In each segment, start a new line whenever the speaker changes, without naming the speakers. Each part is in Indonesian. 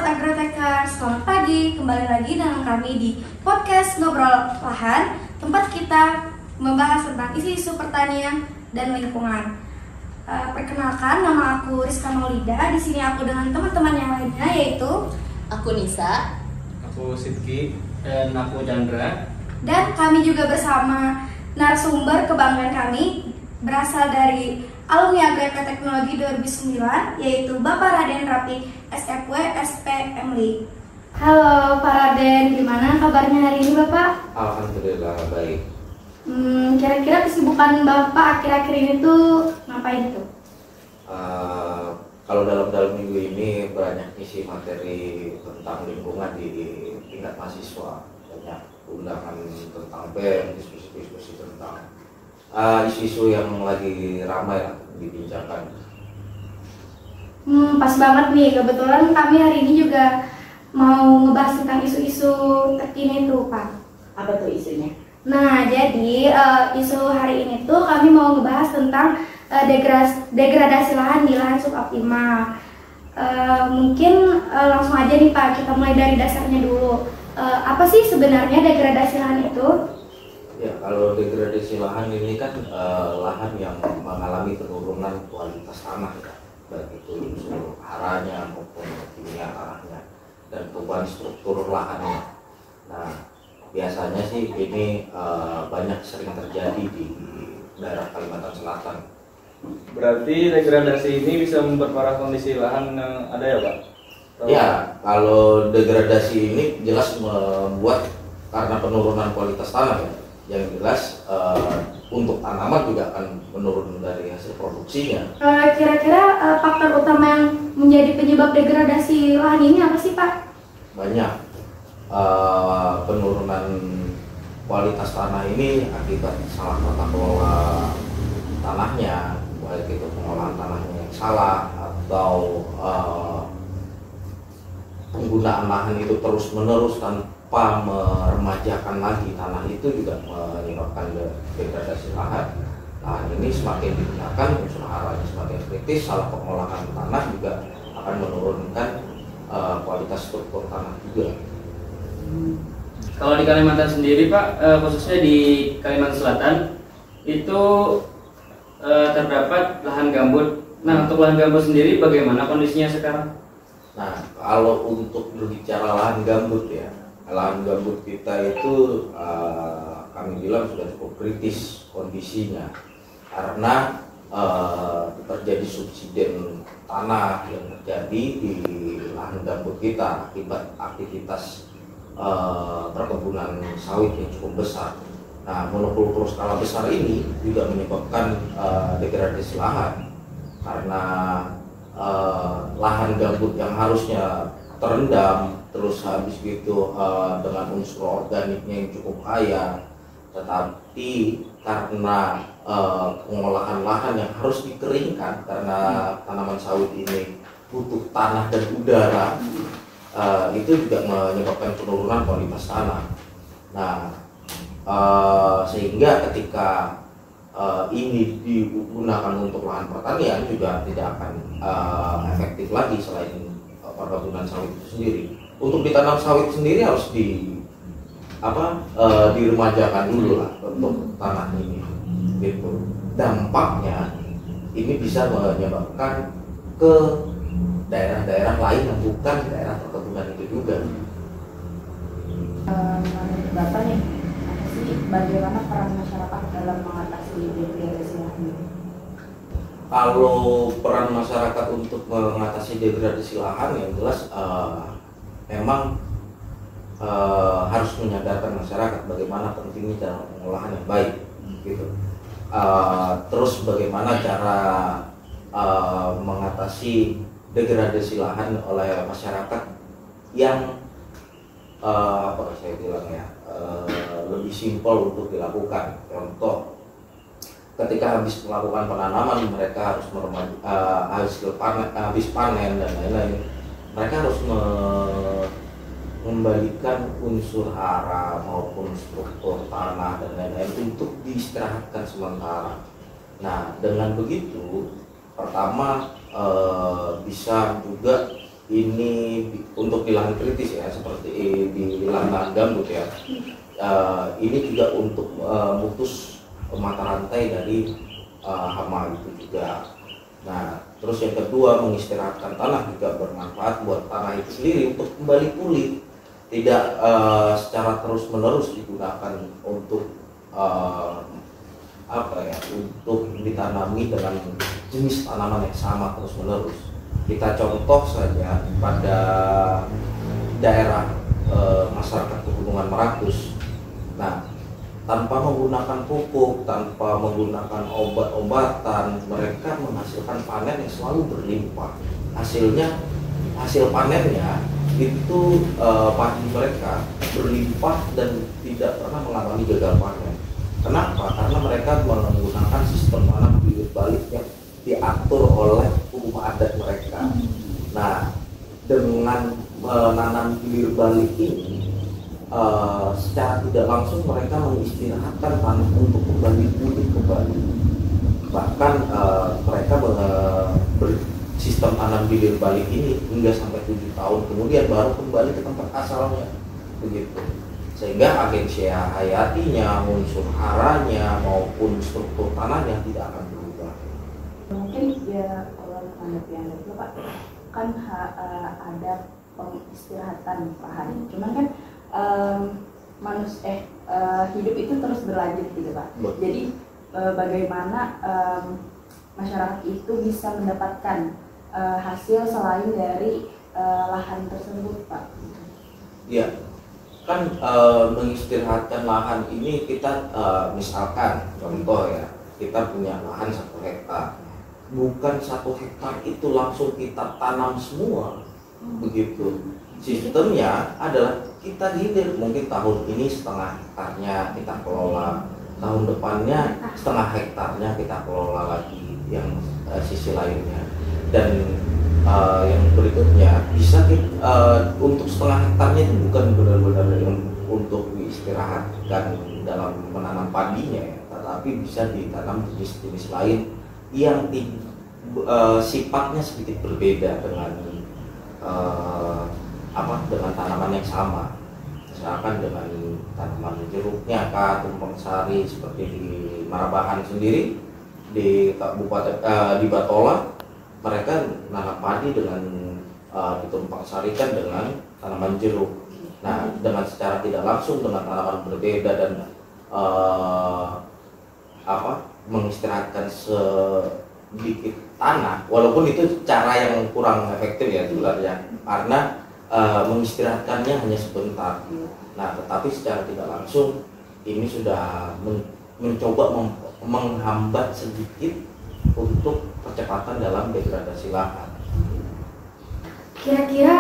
Agroteker, selamat pagi. Kembali lagi dengan kami di podcast Ngobrol Lahan, tempat kita membahas tentang isu-isu pertanian dan lingkungan. Perkenalkan, nama aku Rizka Maulida. Di sini aku dengan teman-teman yang lainnya, yaitu
aku Nisa,
aku Sidki, dan aku Chandra.
Dan kami juga bersama narasumber kebanggaan kami berasal dari alumni Agroteknologi 2009, yaitu Bapak Raden Rapi SFW SP MLI. Halo Pak Raden, gimana kabarnya hari ini Bapak?
Alhamdulillah baik.
Kira-kira kesibukan Bapak akhir-akhir ini tuh ngapain tuh?
Kalau dalam minggu ini banyak isi materi tentang lingkungan di tingkat mahasiswa, banyak undangan tentang BEM, diskusi-diskusi tentang isu-isu yang lagi ramai lah dibincangkan.
Pas banget nih, kebetulan kami hari ini juga mau ngebahas tentang isu-isu terkini tuh Pak.
apa tuh isunya?
Nah, jadi isu hari ini tuh kami mau ngebahas tentang degradasi lahan di lahan suboptimal. Mungkin langsung aja nih Pak, kita mulai dari dasarnya dulu. Apa sih sebenarnya degradasi lahan itu?
Ya, kalau degradasi lahan ini kan lahan yang mengalami penurunan kualitas tanah, ya, baik itu unsur haranya maupun kimia tanahnya dan perubahan struktur lahannya. Nah, biasanya sih ini banyak sering terjadi di daerah Kalimantan Selatan.
Berarti degradasi ini bisa memperparah kondisi lahan yang ada ya Pak?
Ya, kalau degradasi ini jelas membuat karena penurunan kualitas tanah ya. Yang jelas untuk tanaman juga akan menurun dari hasil produksinya.
Kira-kira faktor utama yang menjadi penyebab degradasi lahan ini apa sih Pak?
Banyak penurunan kualitas tanah ini akibat salah tata kelola tanahnya, baik itu pengolahan tanahnya yang salah atau penggunaan lahan itu terus menerus tanpa meremajakan lagi tanah, itu juga menyebabkan degradasi lahan. Lahan ini semakin digunakan, unsur haranya semakin kritis, salah pengolahan tanah juga akan menurunkan kualitas struktur tanah juga.
Kalau di Kalimantan sendiri Pak, khususnya di Kalimantan Selatan itu terdapat lahan gambut. Nah, untuk lahan gambut sendiri bagaimana kondisinya sekarang?
Nah, kalau untuk berbicara lahan gambut ya, lahan gambut kita itu kami bilang sudah cukup kritis kondisinya karena terjadi subsiden tanah yang terjadi di lahan gambut kita akibat aktivitas perkebunan sawit yang cukup besar. Nah, monokultur skala besar ini juga menyebabkan degradasi lahan karena lahan gambut yang harusnya terendam terus habis gitu dengan unsur organiknya yang cukup kaya, tetapi karena pengolahan lahan yang harus dikeringkan karena tanaman sawit ini butuh tanah dan udara, itu juga menyebabkan penurunan kualitas tanah. Nah, sehingga ketika ini digunakan untuk lahan pertanian juga tidak akan efektif lagi selain perkebunan sawit itu sendiri. Untuk ditanam sawit sendiri harus diremajakan dulu lah untuk tanah ini, gitu. Dampaknya ini bisa menyebabkan ke daerah-daerah lain yang bukan daerah perkebunan itu juga.
Menurut Bapak nih, bagaimana peran masyarakat dalam mengatasi degradasi lahan?
Kalau peran masyarakat untuk mengatasi degradasi lahan yang jelas memang harus menyadarkan masyarakat bagaimana pentingnya cara pengolahan yang baik, gitu. Terus bagaimana cara mengatasi degradasi lahan oleh masyarakat yang saya bilang ya lebih simpel untuk dilakukan. Contoh, ketika habis melakukan penanaman mereka harus habis panen dan lain-lain, mereka harus mengembalikan unsur hara maupun struktur tanah dan lain-lain untuk diistirahatkan sementara. Nah, dengan begitu pertama bisa juga ini untuk di lahan kritis ya, seperti di lahan gambut ya, ini juga untuk memutus mata rantai dari hama itu juga. Nah, terus yang kedua, mengistirahatkan tanah juga bermanfaat buat tanah itu sendiri untuk kembali pulih, tidak secara terus menerus digunakan untuk untuk ditanami dengan jenis tanaman yang sama terus menerus. Kita contoh saja pada daerah masyarakat Pegunungan Meratus. Nah, tanpa menggunakan pupuk, tanpa menggunakan obat-obatan, mereka menghasilkan panen yang selalu berlimpah. Hasil panennya itu padi mereka berlimpah dan tidak pernah mengalami gagal panen. Kenapa? Karena mereka menggunakan sistem tanam bibit balik yang diatur oleh hukum adat mereka. Nah, dengan menanam bibit balik ini, secara tidak langsung mereka mengistirahatkan tanah untuk kembali pulih kembali. Bahkan mereka sistem tanam bibit balik ini hingga sampai 7 tahun kemudian baru kembali ke tempat asalnya, begitu. Sehingga agensi hayatinya, unsur haranya maupun struktur tanahnya tidak akan berubah.
Mungkin ya kalau menanggapi yang itu Pak, kan ada pengistirahatan Pak Hari. Cuman kan hidup itu terus berlanjut gitu Pak.
Betul.
Jadi bagaimana masyarakat itu bisa mendapatkan hasil selain dari lahan tersebut Pak?
Ya, kan mengistirahatkan lahan ini kita misalkan contoh ya, kita punya lahan 1 hektar. Bukan 1 hektar itu langsung kita tanam semua, begitu. Sistemnya adalah kita hilir, mungkin tahun ini setengah hektarnya kita kelola, tahun depannya setengah hektarnya kita kelola lagi yang sisi lainnya, dan yang berikutnya bisa untuk setengah hektarnya itu bukan benar-benar untuk diistirahatkan dalam menanam padinya ya, tetapi bisa ditanam jenis-jenis lain yang sifatnya sedikit berbeda dengan dengan tanaman yang sama. Misalkan dengan tanaman jeruknya kah, tumpeng sari seperti di Marabahan sendiri, di Kabupaten di Batola mereka nanam padi dengan ditumpang sarikan dengan tanaman jeruk. Nah, dengan secara tidak langsung dengan tanaman berbeda dan mengistirahatkan sedikit tanah, walaupun itu cara yang kurang efektif ya sebenarnya, karena mengistirahatkannya hanya sebentar. Nah, tetapi secara tidak langsung ini sudah mencoba menghambat sedikit untuk percepatan dalam degradasi lahan.
Kira-kira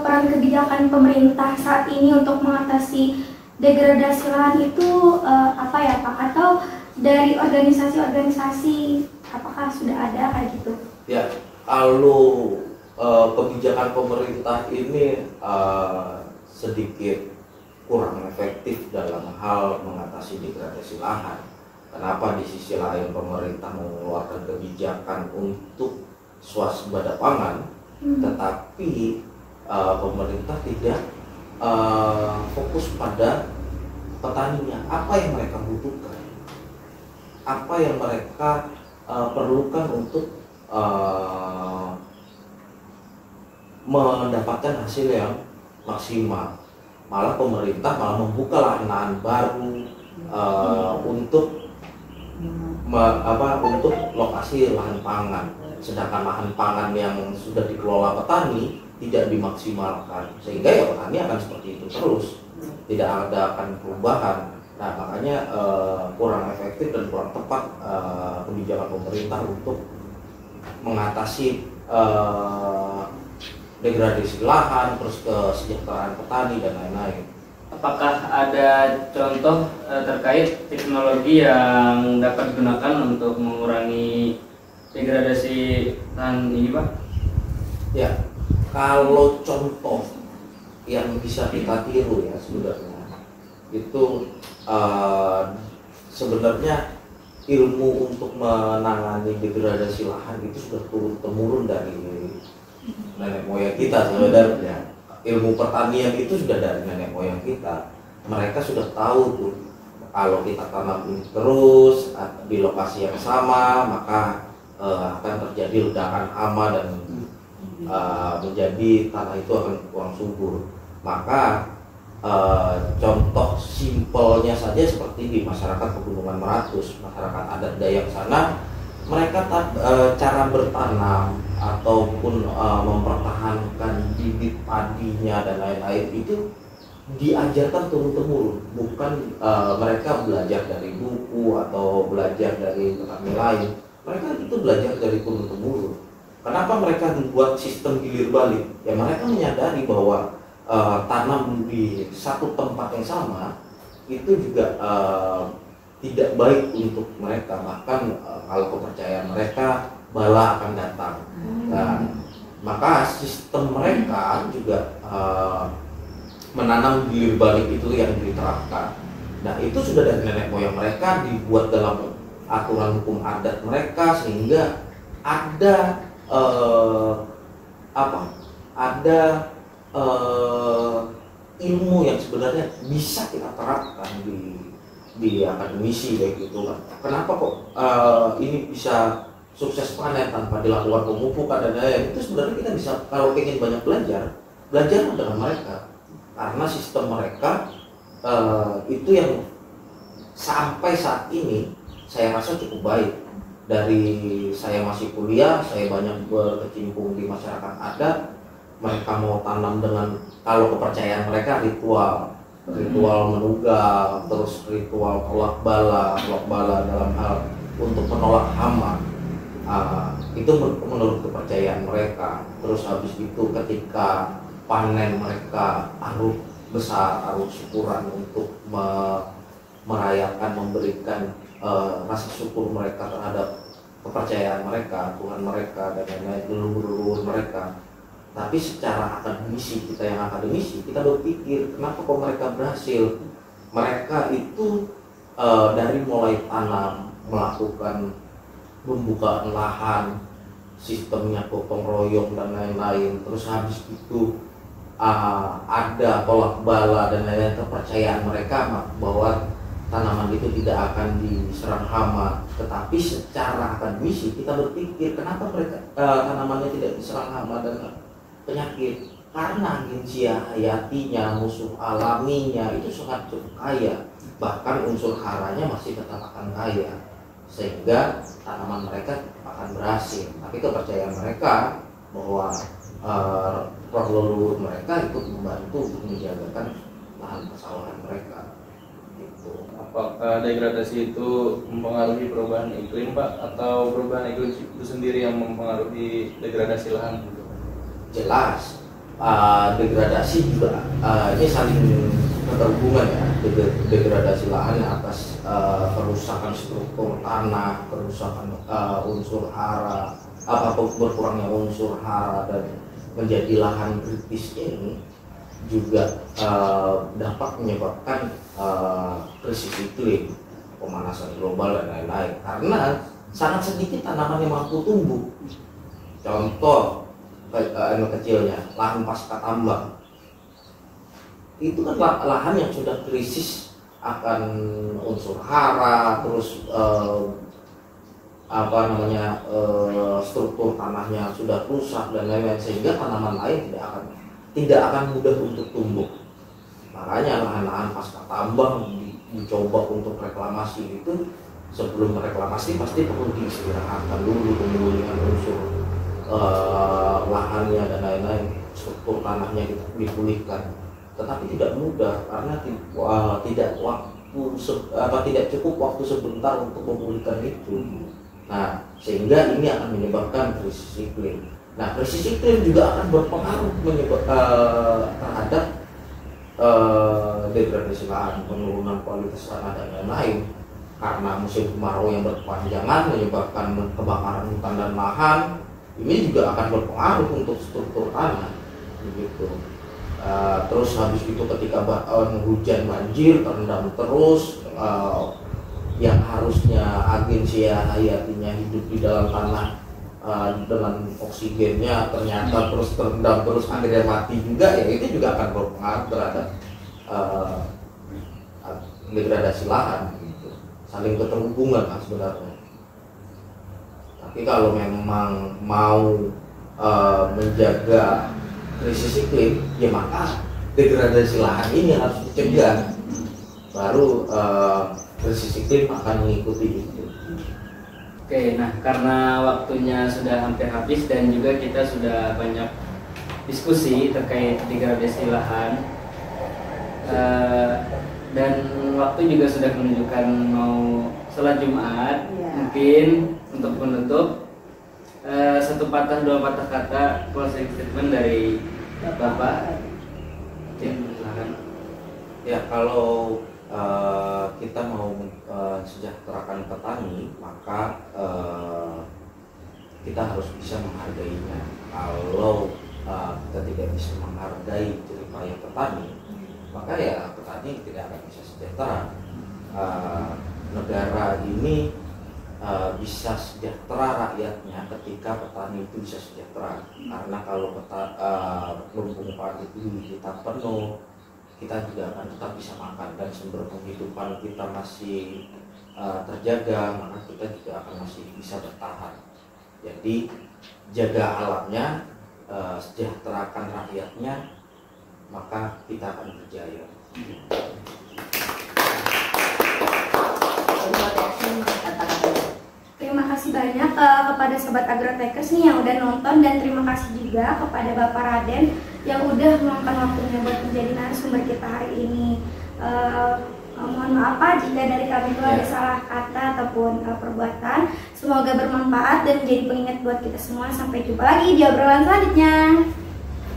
peran kebijakan pemerintah saat ini untuk mengatasi degradasi lahan itu apa ya Pak? Atau dari organisasi-organisasi apakah sudah ada kayak gitu? Ya,
kalau kebijakan pemerintah ini sedikit kurang efektif dalam hal mengatasi degradasi lahan. Kenapa? Di sisi lain pemerintah mengeluarkan kebijakan untuk swasembada pangan, tetapi pemerintah tidak fokus pada petaninya. Apa yang mereka butuhkan, apa yang mereka perlukan untuk mendapatkan hasil yang maksimal. Malah pemerintah membuka lahan-lahan baru untuk lokasi lahan pangan, sedangkan lahan pangan yang sudah dikelola petani tidak dimaksimalkan, sehingga ya petani akan seperti itu terus, tidak ada akan perubahan. Nah, makanya kurang efektif dan kurang tepat kebijakan pemerintah untuk mengatasi degradasi lahan, terus kesejahteraan petani dan lain-lain.
Apakah ada contoh terkait teknologi yang dapat digunakan untuk mengurangi degradasi lahan ini, Pak?
Ya, kalau contoh yang bisa kita tiru ya sebenarnya itu sebenarnya ilmu untuk menangani degradasi lahan itu sudah turun temurun dari nenek moyang kita sebenarnya. Ilmu pertanian itu sudah dari nenek moyang kita. Mereka sudah tahu tuh kalau kita tanam ini terus di lokasi yang sama, maka akan terjadi ledakan hama dan menjadi tanah itu akan kurang subur. Maka contoh simpelnya saja seperti di masyarakat Pegunungan Meratus, masyarakat adat Dayak sana, mereka cara bertanam ataupun mempertahankan bibit padinya dan lain-lain itu diajarkan turun-temurun, bukan mereka belajar dari buku atau belajar dari petani lain. Mereka itu belajar dari turun-temurun. Kenapa mereka membuat sistem gilir balik? Ya mereka menyadari bahwa tanam di satu tempat yang sama itu juga tidak baik untuk mereka. Bahkan kalau kepercayaan mereka, bala akan datang. Dan maka sistem mereka juga menanam gilir balik itu yang diterapkan. Nah itu sudah dari nenek moyang mereka, dibuat dalam aturan hukum adat mereka, sehingga ada ilmu yang sebenarnya bisa kita terapkan di akademisi kayak gitu kan. Kenapa kok ini bisa sukses panen tanpa dilakukan pemupukan dan lain-lain? Itu sebenarnya kita bisa, kalau ingin banyak belajar dengan mereka, karena sistem mereka itu yang sampai saat ini saya rasa cukup baik. Dari saya masih kuliah, saya banyak berkecimpung di masyarakat adat. Mereka mau tanam dengan, kalau kepercayaan mereka, ritual menugal, terus ritual kolak bala dalam hal untuk menolak hama. Itu menurut kepercayaan mereka. Terus habis itu ketika panen mereka arus besar, arus syukuran untuk merayakan, memberikan rasa syukur mereka terhadap kepercayaan mereka, Tuhan mereka dan lain-lain, leluhur mereka. Tapi secara akademisi, kita yang akademisi, kita berpikir kenapa kok mereka berhasil. Mereka itu dari mulai tanam, melakukan pembukaan lahan, sistemnya gotong royong dan lain-lain. Terus habis itu ada kolak bala dan lain-lain, kepercayaan mereka bahwa tanaman itu tidak akan diserang hama. Tetapi secara akademisi kita berpikir kenapa mereka tanamannya tidak diserang hama dan penyakit, karena ginsya hayatinya, musuh alaminya itu sangat cukup kaya, bahkan unsur haranya masih tetap akan kaya, sehingga tanaman mereka akan berhasil. Tapi kepercayaan mereka bahwa roh leluhur mereka ikut membantu untuk menjagakan lahan persawahan mereka.
Apakah degradasi itu mempengaruhi perubahan iklim, Pak, atau perubahan iklim itu sendiri yang mempengaruhi degradasi lahan?
Jelas, degradasi juga ini saling keterhubungan ya. Degradasi lahan atas kerusakan struktur tanah, kerusakan unsur hara, berkurangnya unsur hara dan menjadi lahan kritis ini juga dapat menyebabkan krisis iklim, pemanasan global dan lain-lain, karena sangat sedikit tanaman yang mampu tumbuh. Contoh kecilnya lahan pasca tambang, itu kan lahan yang sudah krisis akan unsur hara, terus struktur tanahnya sudah rusak dan lain-lain, sehingga tanaman lain tidak akan mudah untuk tumbuh. Makanya lahan-lahan pasca tambang dicoba untuk reklamasi itu, sebelum reklamasi pasti perlu diistirahatkan dulu, pemulihan unsur lahannya dan lain-lain, struktur tanahnya dipulihkan. Tetapi tidak mudah karena tidak cukup waktu sebentar untuk memulihkan itu. Nah, sehingga ini akan menyebabkan krisis iklim. Nah, krisis iklim juga akan berpengaruh terhadap degradasi lahan, penurunan kualitas tanah dan lain-lain. Karena musim kemarau yang berkepanjangan menyebabkan kebakaran hutan dan lahan, ini juga akan berpengaruh untuk struktur tanah, begitu. Terus habis itu ketika hujan banjir terendam terus, yang harusnya agensia hayatinya hidup di dalam tanah dengan oksigennya ternyata terus terendam terus akhirnya mati juga, ya itu juga akan berpengaruh terhadap degradasi lahan gitu. Saling keterhubungan lah sebenarnya. Tapi kalau memang mau menjaga krisis iklim, ya maka degradasi lahan ini harus dicegah, baru krisis iklim akan mengikuti itu.
Oke, nah karena waktunya sudah hampir habis dan juga kita sudah banyak diskusi terkait degradasi lahan, dan waktu juga sudah menunjukkan mau sholat Jumat. Mungkin untuk penutup, satu patah dua patah kata closing statement dari Bapak. Silakan.
Ya, kalau kita mau sejahterakan petani, maka kita harus bisa menghargainya. Kalau kita tidak bisa menghargai jerih payah petani, maka ya petani tidak akan bisa sejahtera. Negara ini bisa sejahtera rakyatnya ketika petani itu bisa sejahtera. Karena kalau lumbung padi itu kita penuh, kita juga akan tetap bisa makan dan sumber penghidupan kita masih terjaga, maka kita juga akan masih bisa bertahan. Jadi jaga alamnya, sejahterakan rakyatnya, maka kita akan berjaya.
Terima kasih banyak kepada Sobat Agrotekers nih yang udah nonton, dan terima kasih juga kepada Bapak Raden yang udah meluangkan waktunya buat menjadi narasumber kita hari ini. Mohon maaf jika dari kami itu ada salah kata ataupun perbuatan. Semoga bermanfaat dan menjadi pengingat buat kita semua. Sampai jumpa lagi di obrolan selanjutnya.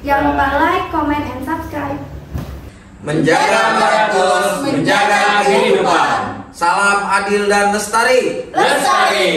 Jangan lupa like, comment, and subscribe.
Menjaga beratus, menjaga kehidupan. Salam adil dan lestari.
Lestari.